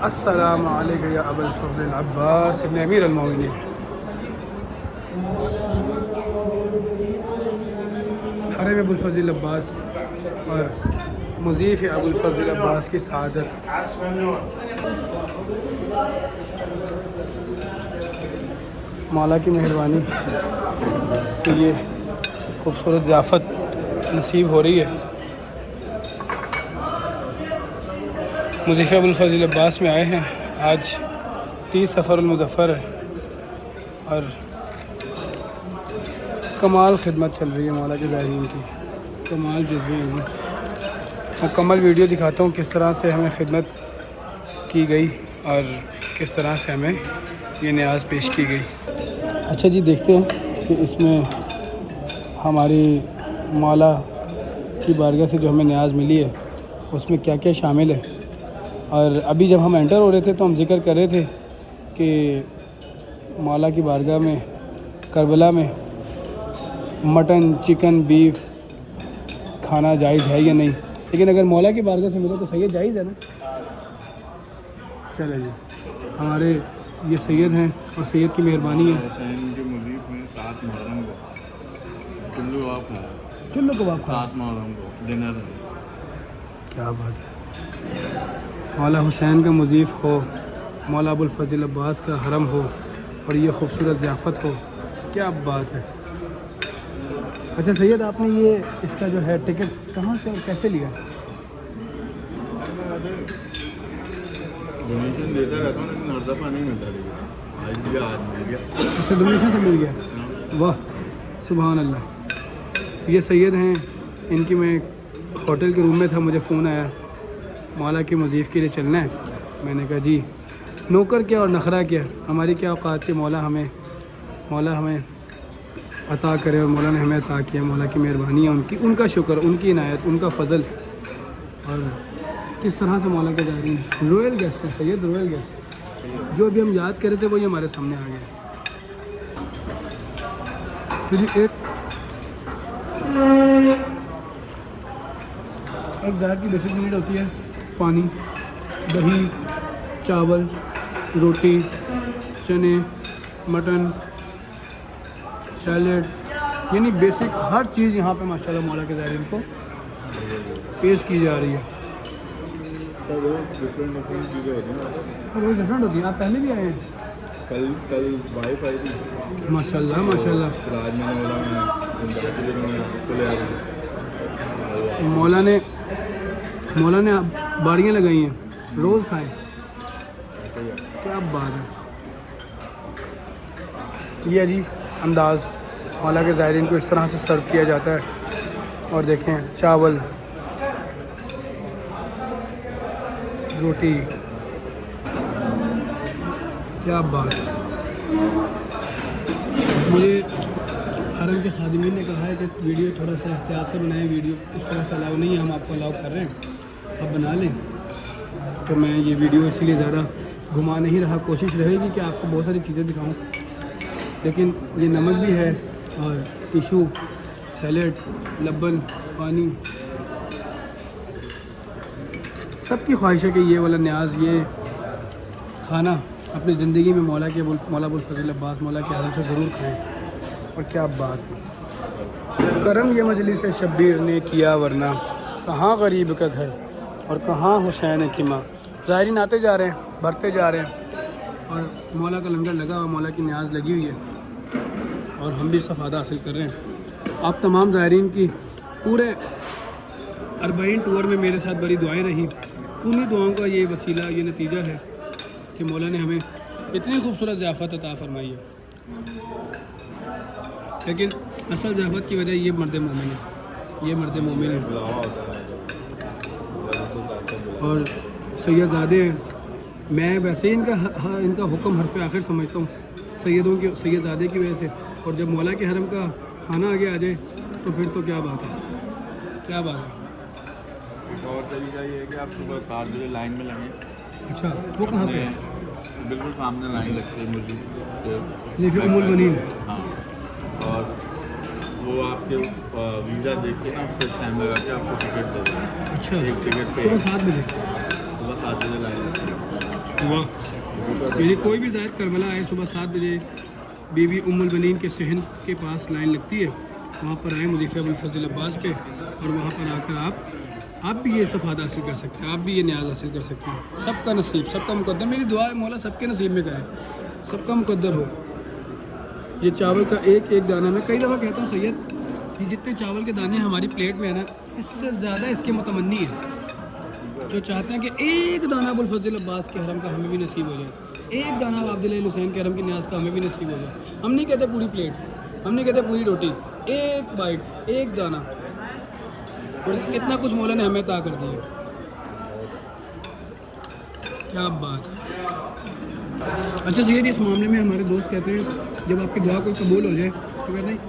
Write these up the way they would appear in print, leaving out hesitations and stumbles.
अस्सलामु अलैकुम या अबुल फज़ल अब्बास इब्न अमीर अल-मोमिनीन। हरम अबुल फज़ल अब्बास और मुज़ीफ़ अबुल फज़ल अब्बास की सआदत। मौला की मेहरबानी कि ये खूबसूरत ज़ियाफ़त नसीब हो रही है। मुज़ीफ़ अबुल फज़ल अब्बास में आए हैं। आज 30 सफ़र मुज़फ़्फ़र है और कमाल खिदमत चल रही है मौला के ज़ाहिरीन की, कमाल जज्बे हैं जी। मुकम्मल वीडियो दिखाता हूँ किस तरह से हमें खिदमत की गई और किस तरह से हमें ये न्याज़ पेश की गई। अच्छा जी, देखते हैं कि इसमें हमारी मौला की बारगाह से जो हमें न्याज़ मिली है उसमें क्या क्या शामिल है। और अभी जब हम एंटर हो रहे थे तो हम जिक्र कर रहे थे कि मौला की बारगाह में करबला में मटन, चिकन, बीफ खाना जायज़ है या नहीं, लेकिन अगर मौला की बारगाह से मिले तो सैयद जायज़ है ना। चले जी, हमारे ये सैयद हैं और सैयद की मेहरबानी है। चुल्लू कबाब खा डिनर। क्या बात है। मौला हुसैन का मुज़ीफ़ हो, मौला अबुल फज़ल अब्बास का हरम हो और ये खूबसूरत ज़ियाफ़त हो, क्या बात है। अच्छा सैयद, आपने ये इसका जो है टिकट कहाँ से और कैसे लिया? डोनेशन देता रहता हूँ लेकिन हर दफ़ा नहीं मिलता, आज मिल गया। अच्छा, डोनेशन से मिल गया। वाह सुभान अल्लाह। ये सैयद हैं, इनकी मैं होटल के रूम में था, मुझे फ़ोन आया मौला की मुज़ीफ़ के लिए चलना है। मैंने कहा जी, नौकर क्या और नखरा क्या, हमारी क्या औकात के मौला हमें अता करे और मौला ने हमें अता किया। मौला की मेहरबानी है, उनका शुक्र, उनकी इनायत, उनका फ़ज़ल। और किस तरह से मौला के ज़ाहिरीन रॉयल गेस्ट है सैयद, रॉयल गेस्ट। जो अभी हम याद कर रहे थे वही हमारे सामने आ गया। तो जी एक ज़ाहिर की बेसिक नीड होती है पानी, दही, चावल, रोटी, चने, मटन, सैलेड, यानी बेसिक हर चीज़ यहाँ पे माशाल्लाह मौला के ज़ाहिरीन को पेश की जा रही है। रोज़ डिफरेंट चीज़ें होती हैं। रोज़ डिफरेंट होती है। आप पहले भी आए हैं? कल वाइफ आई थी माशाल्लाह माशाल्लाह। राज मैंने बोला मैं आपको ले आ गई। मौला ने बारियाँ लगाई हैं, रोज़ खाएं, क्या बात है। ये जी अंदाज़ मौला के ज़ाहिरीन को इस तरह से सर्व किया जाता है। और देखें चावल, रोटी, क्या बात है। मुझे हरम के खादिमीन ने कहा है कि वीडियो थोड़ा सा एहतियात से बनाएं, वीडियो उस तरह से अलाउ नहीं है, हम आपको अलाउ कर रहे हैं, आप बना लें। तो मैं ये वीडियो इसीलिए ज़्यादा घुमा नहीं रहा, कोशिश रहेगी कि आपको बहुत सारी चीज़ें दिखाऊं, लेकिन ये नमक भी है और टिशू, सैलेड, लबन, पानी। सबकी ख्वाहिश है कि ये वाला न्याज़, ये खाना अपनी ज़िंदगी में मौला अबुल फज़ल अब्बास मौला के हरम से ज़रूर खाएँ। और क्या बात है। करम ये मजलिस शब्बीर ने किया वरना कहाँ गरीब का घर और कहाँ हुसैन की माँ। ज़ाहिरीन आते जा रहे हैं, भरते जा रहे हैं और मौला का लंगर लगा और मौला की न्याज़ लगी हुई है और हम भी इस्तिफ़ादा हासिल कर रहे हैं। आप तमाम ज़ाहिरीन की पूरे 40 टूर में मेरे साथ बड़ी दुआएं रही। उन्हीं दुआओं का ये वसीला, ये नतीजा है कि मौला ने हमें इतनी खूबसूरत ज़ियाफ़त अता फरमाई है। लेकिन असल ज़ियाफ़त की वजह ये मर्द मोमिन है, ये मर्द मोमिन है और सैयदज़ादे हैं। मैं वैसे ही इनका हुक्म हरफ आखिर समझता हूँ सैयदज़ादे की वजह से। और जब मौला के हरम का खाना आगे आ जाए तो फिर तो क्या बात है, क्या बात है। एक और तरीका ये है कि आप सुबह 7 बजे लाइन में लगें। अच्छा, वो कहाँ पे? बिल्कुल सामने लाइन लगती है मस्जिद के, ये फिर उम्मुल बनीन। हाँ, और वो आपके वीज़ा देख के ना उसको स्टैम्प लगा के आपको टिकट दे देंगे। अच्छा, एक टिकट पे सुबह 7 बजे? सुबह 7 बजे लाइन लगती है। वाह, यानी कोई भी ज़ाहिर करबला आए सुबह 7 बजे बीबी उम्मुल बनीन के सहन के पास लाइन लगती है, वहाँ पर आए मुज़ीफ़ अबुल फज़ल अब्बास पे, और वहाँ पर आकर आप भी ये इस्तिफ़ादा हासिल कर सकते हैं, आप भी ये न्याज़ हासिल कर सकते हैं। सबका नसीब, सबका मुकद्दर, मेरी दुआ है मौला सबके नसीब में करे, सबका मुकद्दर हो। ये चावल का एक एक दाना, मैं कई दफ़ा कहता हूँ सैयद, ये जितने चावल के दाने हमारी प्लेट में है ना, इससे ज़्यादा इसके मुतमन्नी है जो चाहते हैं कि एक दाना अबुल फज़ल अब्बास के हरम का हमें भी नसीब हो जाए, एक दाना अब्दुल हुसैन के हरम की न्याज़ का हमें भी नसीब हो जाए। हम नहीं कहते पूरी प्लेट, हम नहीं कहते पूरी रोटी, एक बाइट, एक दाना, और कितना कुछ मौला ने हमें अता कर दिया। क्या बात है। अच्छा सैयद, इस मामले में हमारे दोस्त कहते हैं जब आपकी दुआ कोई कबूल हो जाए तो कहते हैं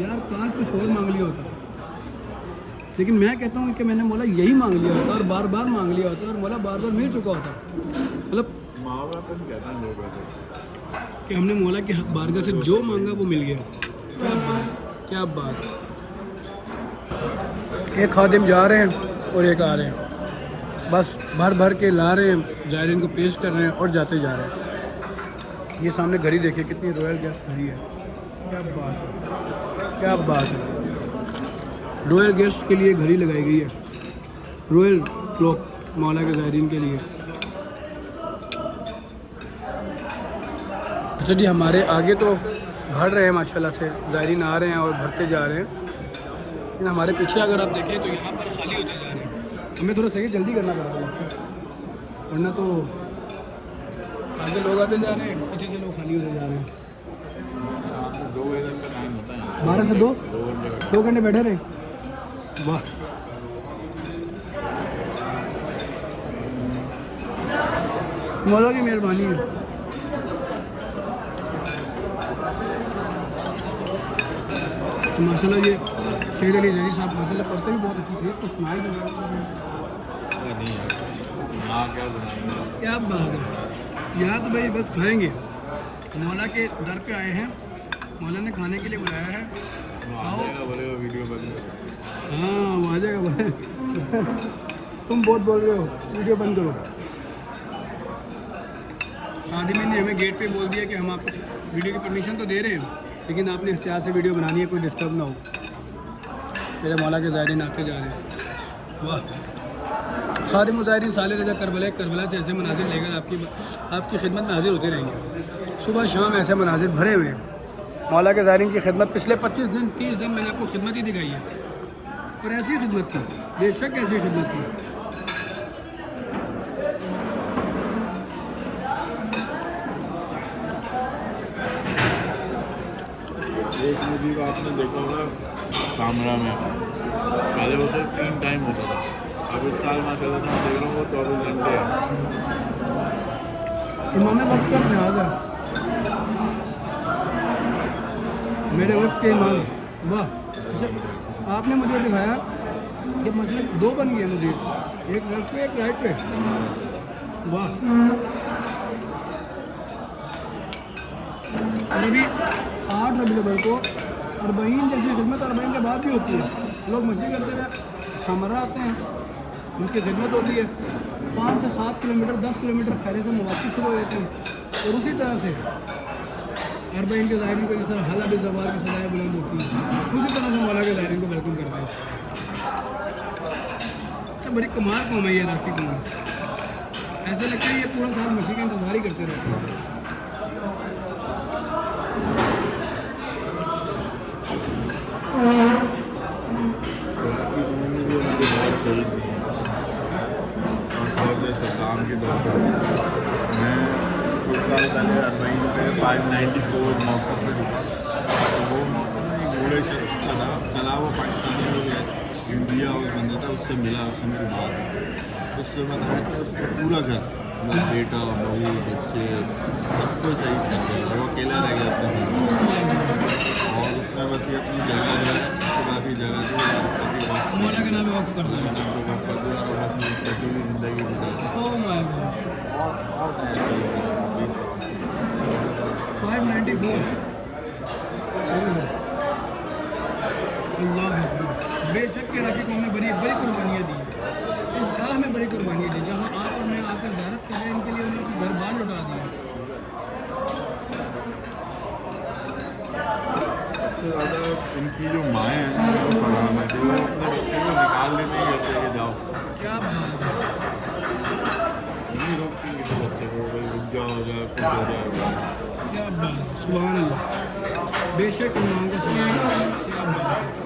यार काश कुछ और मांग लिया होता, लेकिन मैं कहता हूँ कि मैंने मौला यही मांग लिया होता और बार बार मांग लिया होता और मौला बार बार मिल चुका होता। मतलब कि हमने मौला की बारगाह से जो मांगा वो मिल गया। क्या बात, क्या बात। एक खादिम जा रहे हैं और एक आ रहे हैं, बस भर भर के ला रहे हैं, ज़ायरीन को पेश कर रहे हैं और जाते जा रहे हैं। ये सामने घड़ी देखिए कितनी रॉयल गेस्ट घड़ी है। क्या बात है, क्या बात है। रॉयल गेस्ट के लिए घड़ी लगाई गई है, रॉयल क्लॉक मौला के ज़ायरीन के लिए। अच्छा जी, हमारे आगे तो भर रहे हैं माशाल्लाह से, ज़ायरीन आ रहे हैं और भरते जा रहे हैं, लेकिन हमारे पीछे अगर आप देखें तो यहाँ पर खाली होते जा रहे हैं। हमें थोड़ा सही जल्दी करना पड़ेगा, वरना तो आगे लोग आते जा रहे हैं, पीछे से लोग खाली होते जा रहे हैं। 12 से 2 घंटे बैठे रहे। वाह, मौला की मेहरबानी है। तो माशाल्लाह ये सैयद अली ज़ैदी साहब माशाल्लाह पढ़ते भी बहुत अच्छी से, तो सुनाई भी क्या बात है। यहाँ तो भाई बस खाएंगे, मौला के दर पे आए हैं, मौला ने खाने के लिए बुलाया है। आओ वीडियो बंद, हाँ वो आ जाएगा बोले तुम बहुत बोल रहे हो, वीडियो बंद करो। खादिम ने हमें गेट पे बोल दिया कि हम आपको वीडियो की परमिशन तो दे रहे हैं, लेकिन आपने एहतियात से वीडियो बनानी है, कोई डिस्टर्ब ना हो। मेरे मौला के ज़ायरीन आते जा रहे हैं। वाह, खादिम ज़ायरीन साले रजा करबला से ऐसे मनाजिर लेकर आपकी खिदमत में हाजिर होते रहेंगे। सुबह शाम ऐसे मनाजिर भरे हुए हैं। मौला के ज़ायरीन की खिदमत पिछले 25 दिन 30 दिन मैंने आपको खिदमत ही दिखाई है, और ऐसी खिदमत की, बेशक ऐसी खिदमत की। एक मूवी का आपने देखा होगा कामरा में, पहले वो तो 3 टाइम होता था, अब इस साल माशाल्लाह मैं देख रहा हूँ वो 24 घंटे है। इमाम वक्त का न्याज है, मेरे वक्त के इमाम। वाह, जब आपने मुझे दिखाया जब मसले 2 बन गए मुझे, एक लेफ्ट पे एक राइट पे। वाह, और अभी 8 रबीउल अव्वल को 40 जैसी खिदमत 40 के बाद भी होती है। लोग मस्जिद करते रहे, शामरा आते हैं, उनकी खिदमत होती है। 5 से 7 किलोमीटर 10 किलोमीटर पहले से मवाक़िफ़ शुरू हो जाते हैं, और उसी तरह से 40 के ज़ायरीन को जिस तरह हाला बेज़वार की सजाएँ बुलंद होती हैं, उसी तरह से मौला के ज़ायरीन को वेलकम करते हैं। तो बड़ी कमाल कौम है ये रात की कौम, ऐसा लगता है ये पूरा साल मस्जिद का इंतज़ार ही करते रहते हैं। काम के दौर पर मैं कुछ साल पहले 40 पे 594 मौका पर रुका, तो वो मौका एक बूढ़े शख्स का था, चला वो पाकिस्तानी लोग इंडिया और बंदा था, उससे मिला उसमें बात, उससे बताया तो उसका पूरा घर, मतलब बेटा बहू बच्चे सब कुछ सही था, वो अकेला रह गया अपने, और उसमें बस ये अपनी जगह जो है बाकी जगह को मौला के नाम पे वक्फ कर दो, अकेली ज़िंदगी ओह माय गॉड। 594 अल्लाह अकबर। बेशक के रफ़ी को हमें बड़ी बड़ी कुर्बानियाँ दी, इस राह में बड़ी कुर्बानियाँ दी, जहाँ आप और मैं आकर ज़ियारत कर रहे हैं, इनके लिए उन्होंने घर बार आपको दे रहा होगा। क्या बात है, सुभान अल्लाह, बेशक इन लोगों को सुभान अल्लाह, क्या बात है।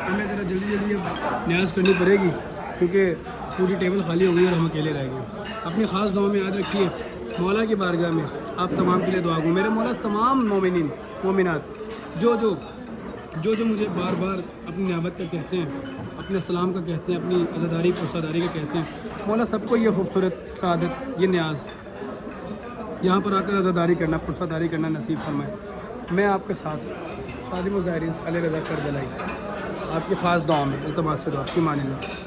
हमें ज़रा जल्दी जल्दी अब न्याज करनी पड़ेगी क्योंकि पूरी टेबल खाली हो गई और हम अकेले रह गए। अपनी ख़ास दुआ में याद रखिए, मौला की बारगाह में आप तमाम के लिए दुआ गो। मेरे मौला तमाम मोमिनीन मोमिनात जो मुझे बार बार अपनी नियाबत का कहते हैं, अपने सलाम का कहते हैं, अपनी अज़ादारी पुरसादारी का कहते हैं, मौला सबको ये खूबसूरत सादत, ये न्याज यहाँ पर आकर अज़ादारी करना, पुरसादारी करना नसीब फरमाए। मैं आपके साथ खादिम ज़ाहिरीन साले रज़ा करबलाई आपकी ख़ास दुआ में इल्तमास से दुआ की मानिल्लाह।